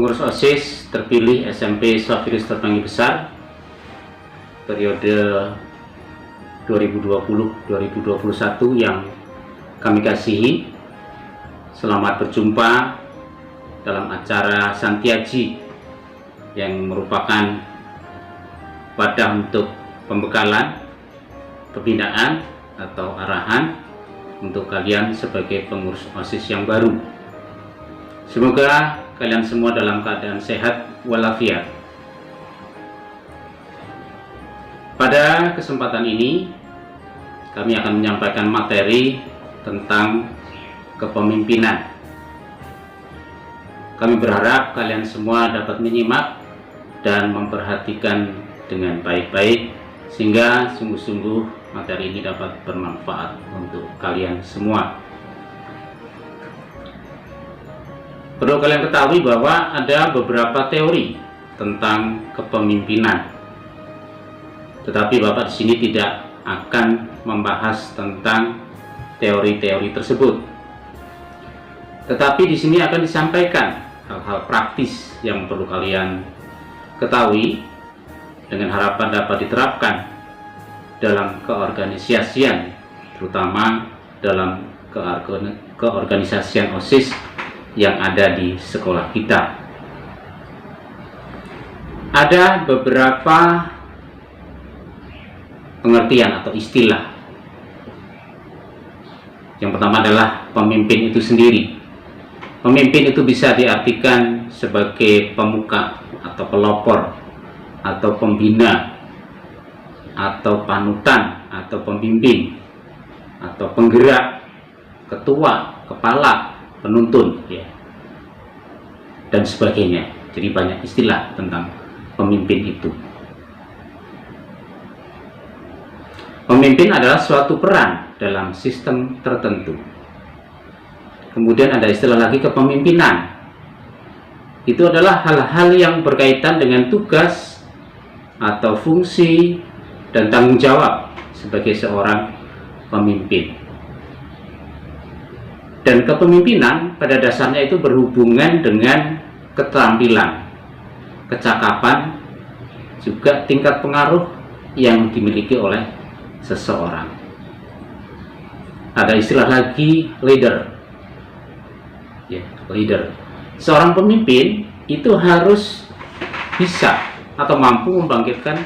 Pengurus OSIS terpilih SMP Safirus Terpanggil Besar periode 2020-2021 yang kami kasihi, selamat berjumpa dalam acara Santiaji yang merupakan wadah untuk pembekalan, pembinaan atau arahan untuk kalian sebagai pengurus OSIS yang baru. Semoga kalian semua dalam keadaan sehat walafiat. Pada kesempatan ini kami akan menyampaikan materi tentang kepemimpinan. Kami berharap kalian semua dapat menyimak dan memperhatikan dengan baik-baik sehingga sungguh-sungguh materi ini dapat bermanfaat untuk kalian semua. Perlu kalian ketahui bahwa ada beberapa teori tentang kepemimpinan, tetapi Bapak di sini tidak akan membahas tentang teori-teori tersebut. Tetapi di sini akan disampaikan hal-hal praktis yang perlu kalian ketahui dengan harapan dapat diterapkan dalam keorganisasian, terutama dalam keorganisasian OSIS yang ada di sekolah kita. Ada beberapa pengertian atau istilah. Yang pertama adalah pemimpin itu sendiri. Pemimpin itu bisa diartikan sebagai pemuka atau pelopor atau pembina atau panutan atau pembimbing atau penggerak, ketua, kepala, penuntun, ya, dan sebagainya. Jadi banyak istilah tentang pemimpin itu. Pemimpin adalah suatu peran dalam sistem tertentu. Kemudian ada istilah lagi kepemimpinan. Itu adalah hal-hal yang berkaitan dengan tugas atau fungsi dan tanggung jawab sebagai seorang pemimpin. Dan kepemimpinan pada dasarnya itu berhubungan dengan keterampilan, kecakapan, juga tingkat pengaruh yang dimiliki oleh seseorang. Ada istilah lagi leader. Ya, leader. Seorang pemimpin itu harus bisa atau mampu membangkitkan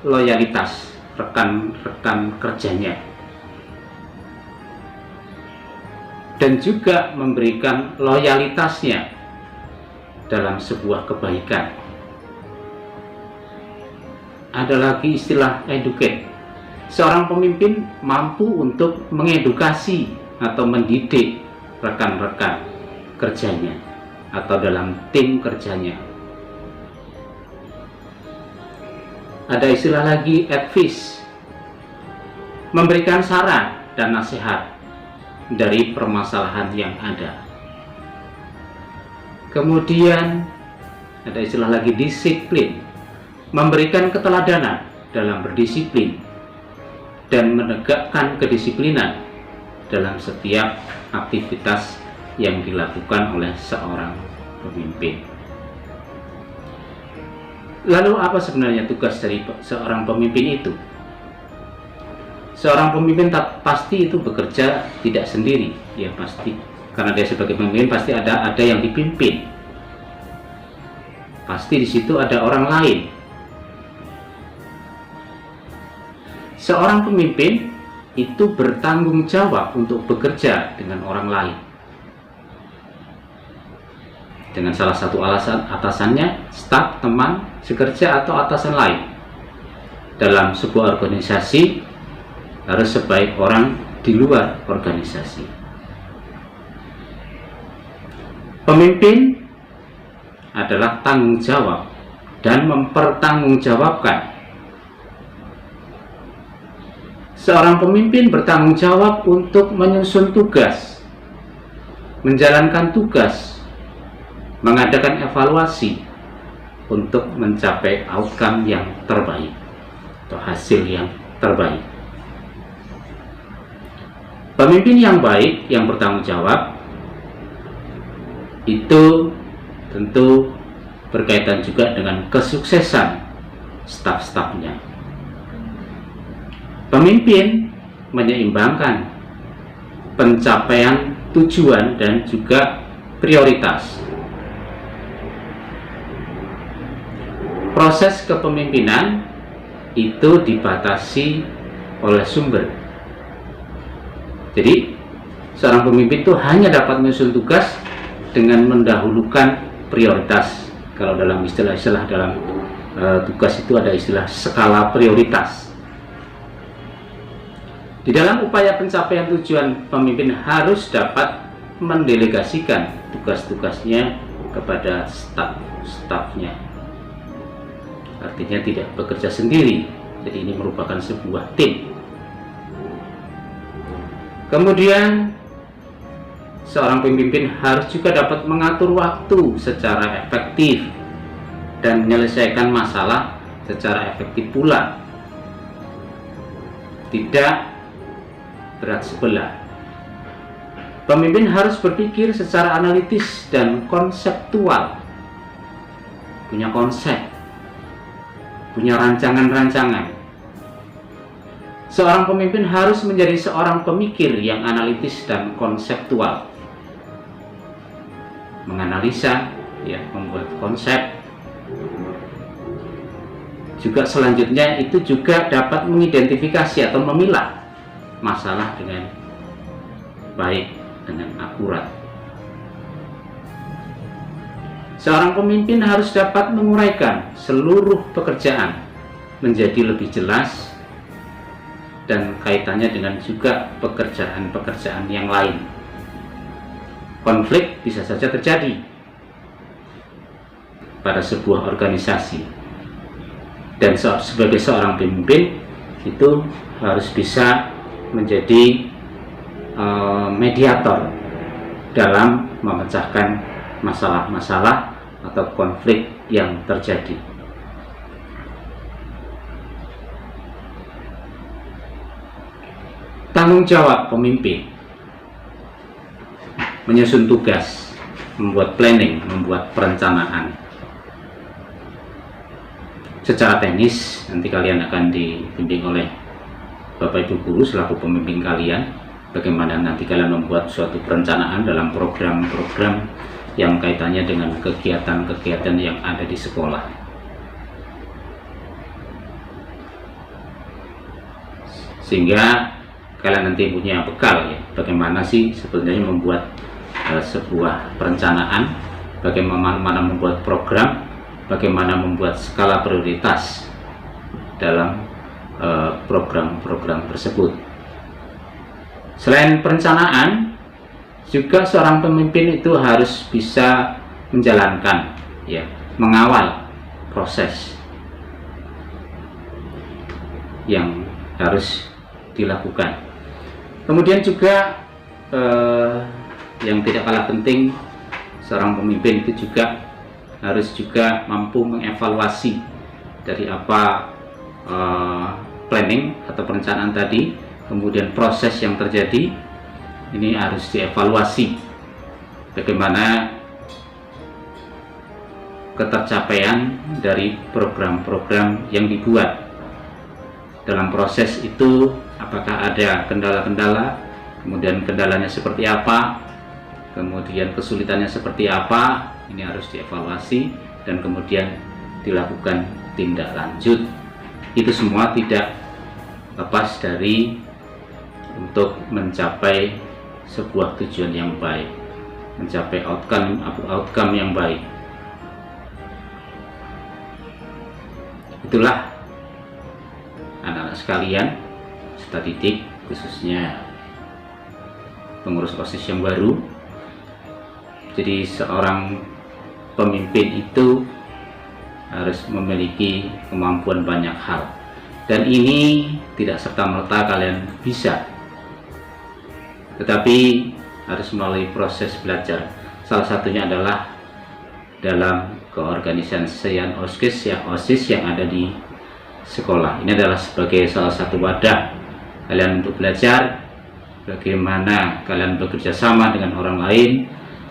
loyalitas rekan-rekan kerjanya, dan juga memberikan loyalitasnya dalam sebuah kebaikan. Ada lagi istilah educate. Seorang pemimpin mampu untuk mengedukasi atau mendidik rekan-rekan kerjanya atau dalam tim kerjanya. Ada istilah lagi advice. Memberikan saran dan nasihat dari permasalahan yang ada. Kemudian ada istilah lagi disiplin, memberikan keteladanan dalam berdisiplin dan menegakkan kedisiplinan dalam setiap aktivitas yang dilakukan oleh seorang pemimpin. Lalu apa sebenarnya tugas dari seorang pemimpin itu? Seorang pemimpin pasti itu bekerja tidak sendiri, ya pasti. Karena dia sebagai pemimpin pasti ada yang dipimpin. Pasti di situ ada orang lain. Seorang pemimpin itu bertanggung jawab untuk bekerja dengan orang lain. Dengan salah satu atasannya, staf, teman, sekerja atau atasan lain. Dalam sebuah organisasi harus sebaik orang di luar organisasi. Pemimpin adalah tanggung jawab dan mempertanggungjawabkan. Seorang pemimpin bertanggung jawab untuk menyusun tugas, menjalankan tugas, mengadakan evaluasi untuk mencapai outcome yang terbaik atau hasil yang terbaik. Pemimpin yang baik, yang bertanggung jawab, itu tentu berkaitan juga dengan kesuksesan staf-stafnya. Pemimpin menyeimbangkan pencapaian tujuan dan juga prioritas. Proses kepemimpinan itu dibatasi oleh sumber. Jadi seorang pemimpin itu hanya dapat menyusun tugas dengan mendahulukan prioritas. Kalau dalam istilah-istilah dalam tugas itu ada istilah skala prioritas. Di dalam upaya pencapaian tujuan, pemimpin harus dapat mendelegasikan tugas-tugasnya kepada staf-stafnya. Artinya tidak bekerja sendiri. Jadi ini merupakan sebuah tim. Kemudian seorang pemimpin harus juga dapat mengatur waktu secara efektif dan menyelesaikan masalah secara efektif pula. Tidak berat sebelah. Pemimpin harus berpikir secara analitis dan konseptual. Punya konsep, punya rancangan-rancangan. Seorang pemimpin harus menjadi seorang pemikir yang analitis dan konseptual. Menganalisa, ya, membuat konsep. Juga selanjutnya itu juga dapat mengidentifikasi atau memilah masalah dengan baik, dengan akurat. Seorang pemimpin harus dapat menguraikan seluruh pekerjaan menjadi lebih jelas dan kaitannya dengan juga pekerjaan-pekerjaan yang lain. Konflik bisa saja terjadi pada sebuah organisasi, dan sebagai seorang pemimpin itu harus bisa menjadi mediator dalam memecahkan masalah-masalah atau konflik yang terjadi. Tanggung jawab pemimpin: menyusun tugas, membuat planning, membuat perencanaan. Secara teknis nanti kalian akan dibimbing oleh Bapak Ibu guru selaku pemimpin kalian, bagaimana nanti kalian membuat suatu perencanaan dalam program-program yang kaitannya dengan kegiatan-kegiatan yang ada di sekolah. Sehingga kalian nanti punya bekal, ya, bagaimana sih sebenarnya membuat sebuah perencanaan, bagaimana membuat program, bagaimana membuat skala prioritas dalam program-program tersebut. Selain perencanaan, juga seorang pemimpin itu harus bisa menjalankan, ya, mengawal proses yang harus dilakukan. Kemudian juga yang tidak kalah penting, seorang pemimpin itu juga harus juga mampu mengevaluasi dari apa planning atau perencanaan tadi, kemudian proses yang terjadi ini harus dievaluasi bagaimana ketercapaian dari program-program yang dibuat. Dalam proses itu apakah ada kendala-kendala, kemudian kendalanya seperti apa, kemudian kesulitannya seperti apa, ini harus dievaluasi dan kemudian dilakukan tindak lanjut. Itu semua tidak lepas dari untuk mencapai sebuah tujuan yang baik, mencapai outcome yang baik. Itulah anak-anak sekalian, peserta didik, khususnya pengurus OSIS yang baru. Jadi seorang pemimpin itu harus memiliki kemampuan banyak hal, dan ini tidak serta-merta kalian bisa, tetapi harus melalui proses belajar. Salah satunya adalah dalam keorganisasian OSIS yang ada di sekolah. Ini adalah sebagai salah satu wadah kalian untuk belajar bagaimana kalian bekerja sama dengan orang lain,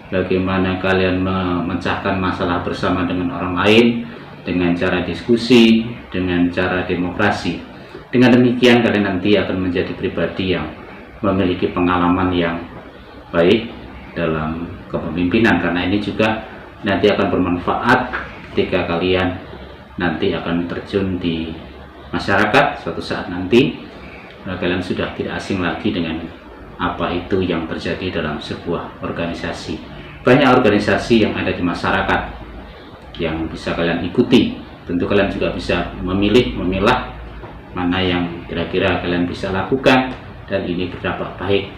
bagaimana kalian memecahkan masalah bersama dengan orang lain dengan cara diskusi, dengan cara demokrasi. Dengan demikian kalian nanti akan menjadi pribadi yang memiliki pengalaman yang baik dalam kepemimpinan, karena ini juga nanti akan bermanfaat ketika kalian nanti akan terjun di masyarakat. Suatu saat nanti kalian sudah tidak asing lagi dengan apa itu yang terjadi dalam sebuah organisasi. Banyak organisasi yang ada di masyarakat yang bisa kalian ikuti. Tentu kalian juga bisa memilah mana yang kira-kira kalian bisa lakukan, dan ini berdampak baik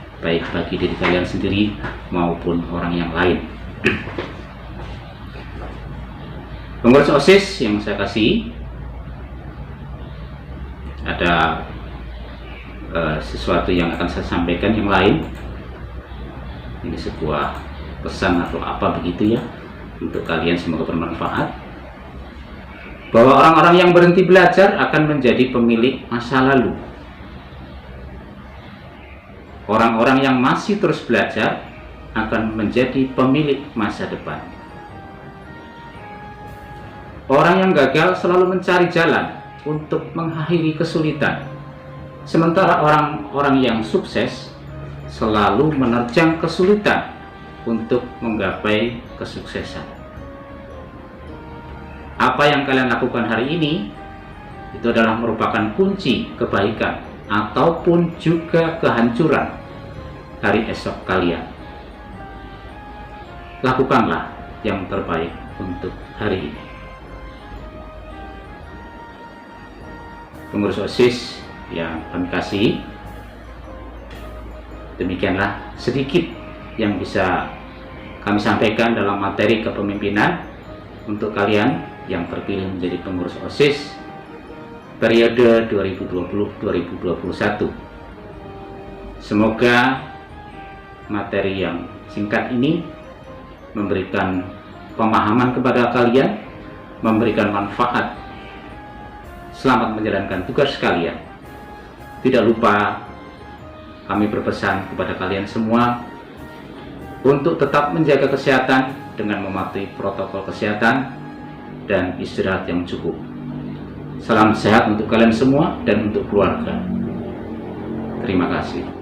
bagi diri kalian sendiri maupun orang yang lain. Pengurus OSIS yang saya kasih, ada sesuatu yang akan saya sampaikan yang lain. Ini sebuah pesan atau apa begitu ya, untuk kalian, semoga bermanfaat. Bahwa orang-orang yang berhenti belajar akan menjadi pemilik masa lalu. Orang-orang yang masih terus belajar akan menjadi pemilik masa depan. Orang yang gagal selalu mencari jalan untuk mengakhiri kesulitan, sementara orang-orang yang sukses selalu menerjang kesulitan untuk menggapai kesuksesan. Apa yang kalian lakukan hari ini itu adalah merupakan kunci kebaikan ataupun juga kehancuran hari esok kalian. Lakukanlah yang terbaik untuk hari ini. Pengurus OSIS yang kami kasih, demikianlah sedikit yang bisa kami sampaikan dalam materi kepemimpinan untuk kalian yang terpilih menjadi pengurus OSIS periode 2020-2021. Semoga materi yang singkat ini memberikan pemahaman kepada kalian, memberikan manfaat. Selamat menjalankan tugas kalian. Tidak lupa kami berpesan kepada kalian semua untuk tetap menjaga kesehatan dengan mematuhi protokol kesehatan dan istirahat yang cukup. Salam sehat untuk kalian semua dan untuk keluarga. Terima kasih.